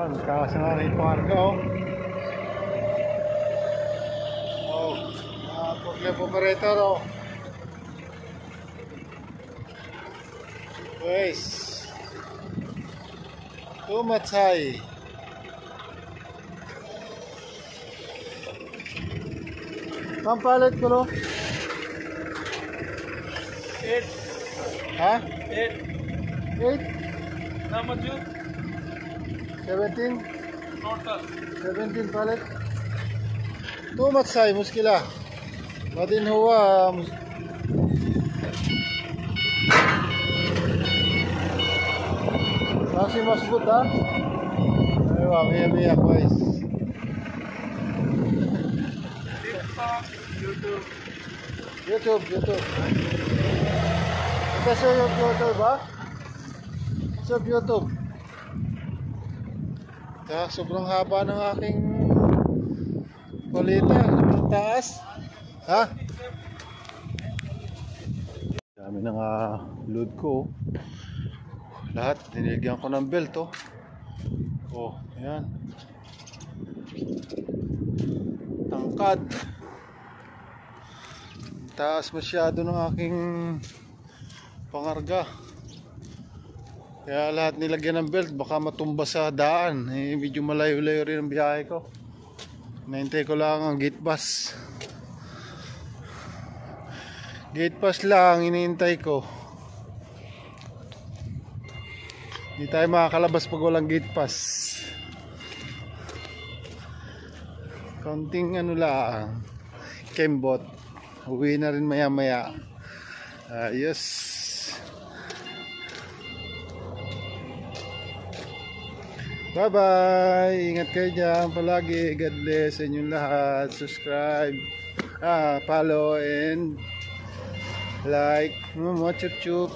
Kaso nga rin yung karga forklift operator guys, too much high. Pampalit ko no? 8. Ha? 8. 8? How much you? 17? Total. 17 palit. Too much high, muskila. Badin huwa. Masih masbut ha? Aywa, miya guys. YouTube. Ito sa YouTube ba? Sa YouTube. Sobrang haba ng aking palita. Taas. Ha? Dami ng load ko. Lahat dinilagyan ko ng belt ayan. Tangkad. Taas masyado ng aking pangarga. Kaya lahat nilagyan ng belt, baka matumba sa daan. Medyo malayo-layo rin ang biyahe ko. Naintay ko lang ang gate pass. Gate pass lang iniintay ko. Hindi tayo makakalabas pag walang gate pass. Counting lang, kembot. Uwi na rin maya-maya. Ayos. Bye-bye. Ingat kayo dyan palagi. God bless sa inyong lahat. Subscribe, follow and like. Chup-chup.